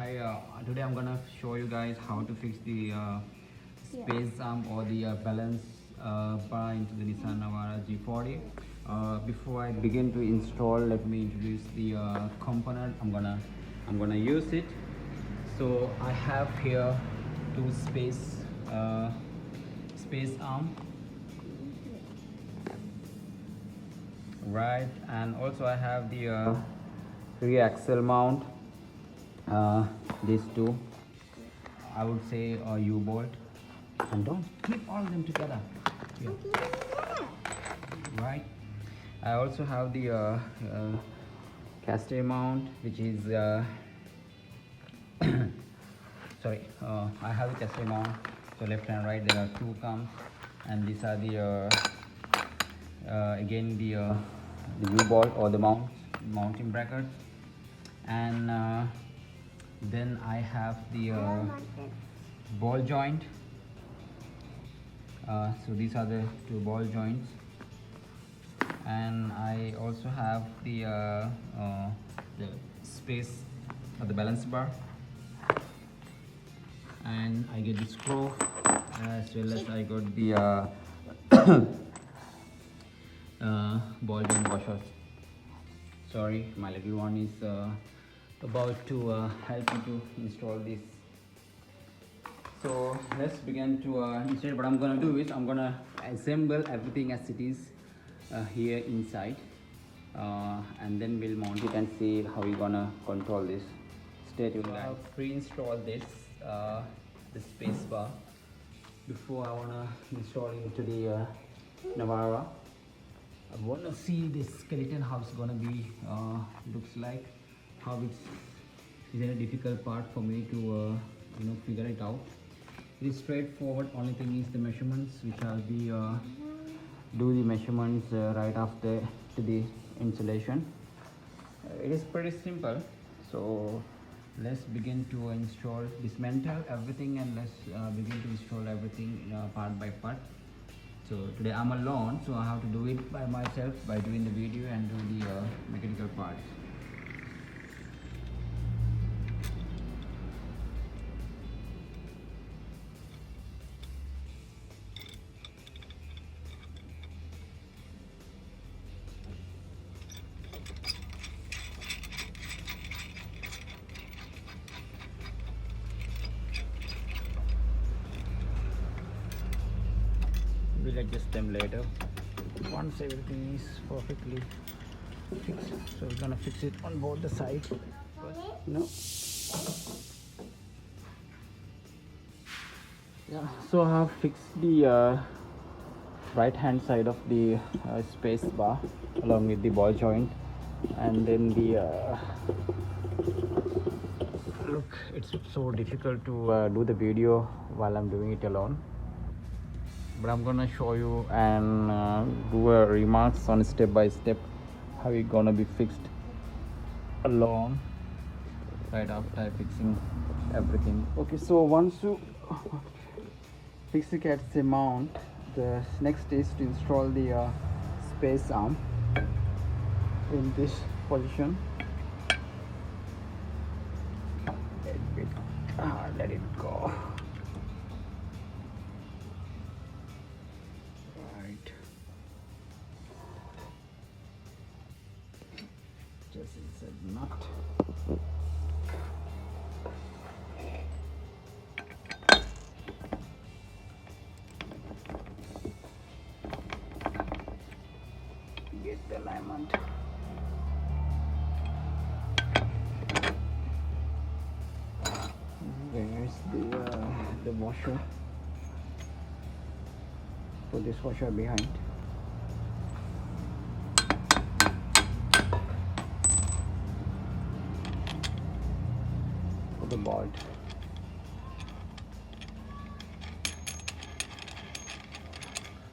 Hi, today I'm gonna show you guys how to fix the space arm or the balance bar into the Nissan Navara D40. Before I begin to install, let me introduce the component I'm gonna use it. So I have here two space arm, right, and also I have the rear axle mount. These two, I would say a U-bolt, and don't keep all of them together. Yeah. Right. I also have the caster mount, which is sorry. I have the caster mount. So left and right there are two comes, and these are the again the U-bolt or the mounting brackets, and then I have the ball joint. So these are the two ball joints, and I also have the space of the balance bar, and I get the screw, as well as I got the ball joint washers. Sorry, my little one is about to help me to install this. So let's begin to install. What I'm gonna do is I'm gonna assemble everything as it is here inside, and then we'll mount it and see how we're gonna control this. Stay tuned, guys. I've pre-installed this the space bar before I wanna install it into the Navara. I wanna see this skeleton, how it's gonna be looks like, how it's a difficult part for me to figure it out. It is straightforward. Only thing is the measurements, which I'll be do the measurements right after to the installation. It is pretty simple. So let's begin to dismantle everything, and let's begin to install everything part by part. So today I'm alone, so I have to do it by myself by doing the video and do the mechanical parts. We'll adjust them later once everything is perfectly fixed. So we're gonna fix it on both the sides. No. Yeah. So I have fixed the right hand side of the space bar along with the ball joint, and then the look. It's so difficult to do the video while I'm doing it alone. But I'm gonna show you and do a remarks on step by step how it's gonna be fixed along right after fixing everything. Okay, so once you fix the cat's mount, the next is to install the space arm in this position. Let it go. Just insert nut. Get the alignment. There's the washer. Put this washer behind. The bolt.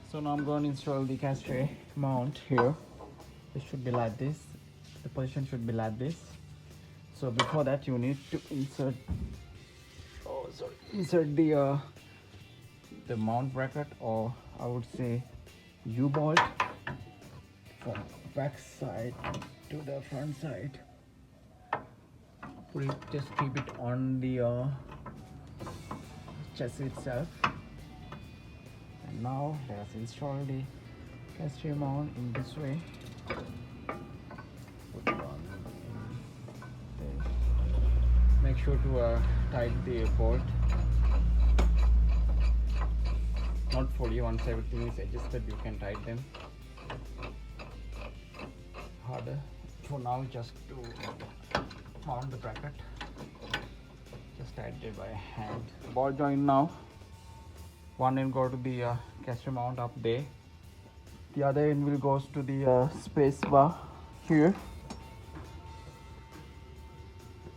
So now I'm going to install the caster mount here. It should be like this. The position should be like this. So before that, you need to insert the mount bracket, or I would say U-bolt, from back side to the front side. We'll just keep it on the chassis itself. And now let us install the casting mount in this way. Put it on there. Make sure to tighten the bolt. Not fully, once everything is adjusted you can tighten them harder. For now, just to mount the bracket, just tighten it by hand. Ball joint now, one end go to the caster mount up there, the other end will goes to the space bar here.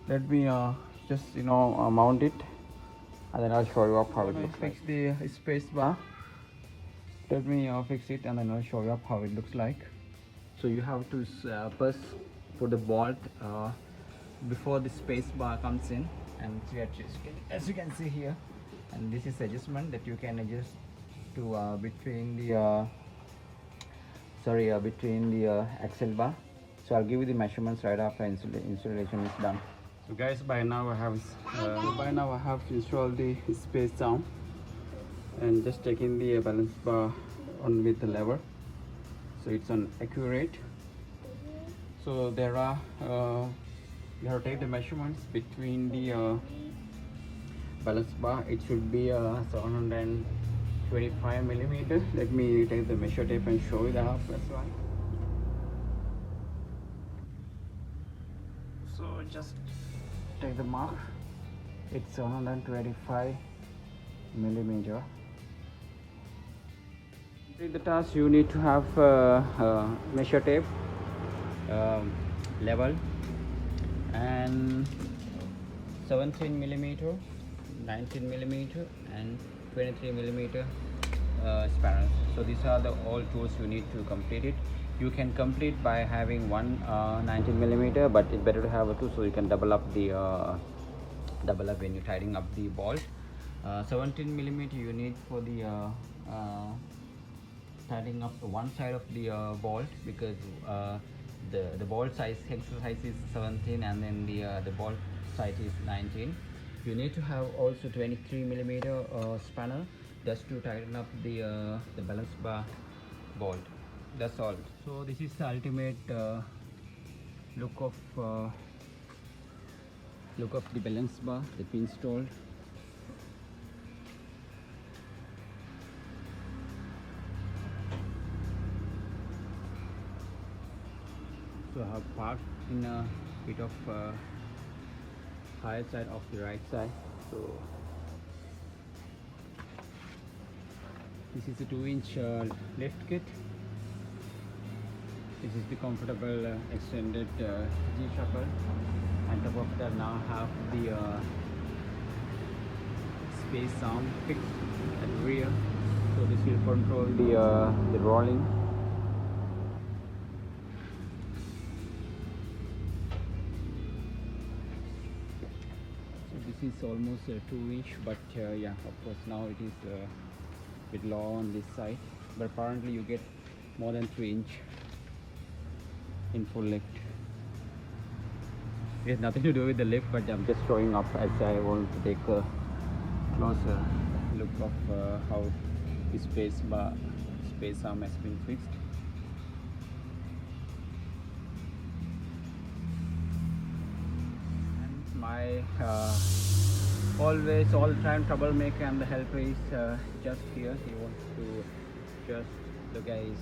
Let me just mount it, and then I'll show you up how it looks like. Fix the space bar. Let me fix it, and then I'll show you up how it looks like. So you have to first put the bolt before the space bar comes in, and as you can see here, and this is adjustment that you can adjust to between the axle bar. So I'll give you the measurements right after installation is done. So guys, by now I have installed the space down and just taking the balance bar on with the lever, so it's an accurate. So there are you have to take the measurements between the balance bar. It should be 725 millimeter. Let me take the measure tape and show you the half as well. So just take the mark. It's 725 millimeter. To complete the task, you need to have measure tape, level, and 17 millimeter, 19 millimeter, and 23 millimeter spanners. So these are the all tools you need to complete it. You can complete by having one 19 millimeter, but it's better to have a two, so you can double up when you're tightening up the bolt. 17 millimeter you need for the tightening up one side of the bolt, because the bolt size size is 17 and then the bolt size is 19. You need to have also 23 millimeter spanner just to tighten up the balance bar bolt. That's all. So this is the ultimate look of the balance bar that we installed. So I have parked in a bit of higher side of the right side. So this is a 2-inch lift kit. This is the comfortable extended G-shuckle. On top of that, now have the space arm fixed at the rear. So this will control the rolling. This is almost 2-inch, but yeah, of course now it is a bit low on this side, but apparently you get more than 3-inch in full lift. It has nothing to do with the lift, but I'm just showing up as I want to take a closer look of how the space arm has been fixed. And my always all-time troublemaker and the helper is just here. He wants to just look at his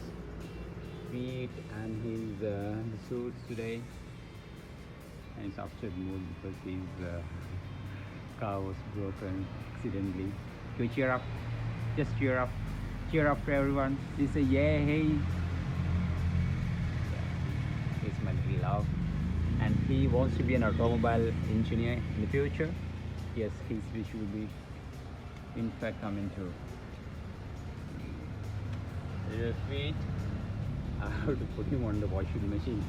feet and his suits today, and he's upset mood because his car was broken accidentally. Can you cheer up? Just cheer up for everyone. Please say yeah, hey. He's my little love, and he wants to be an automobile engineer in the future. Yes, his wish will be in fact coming true. Your feet, I have to put him on the washing machine.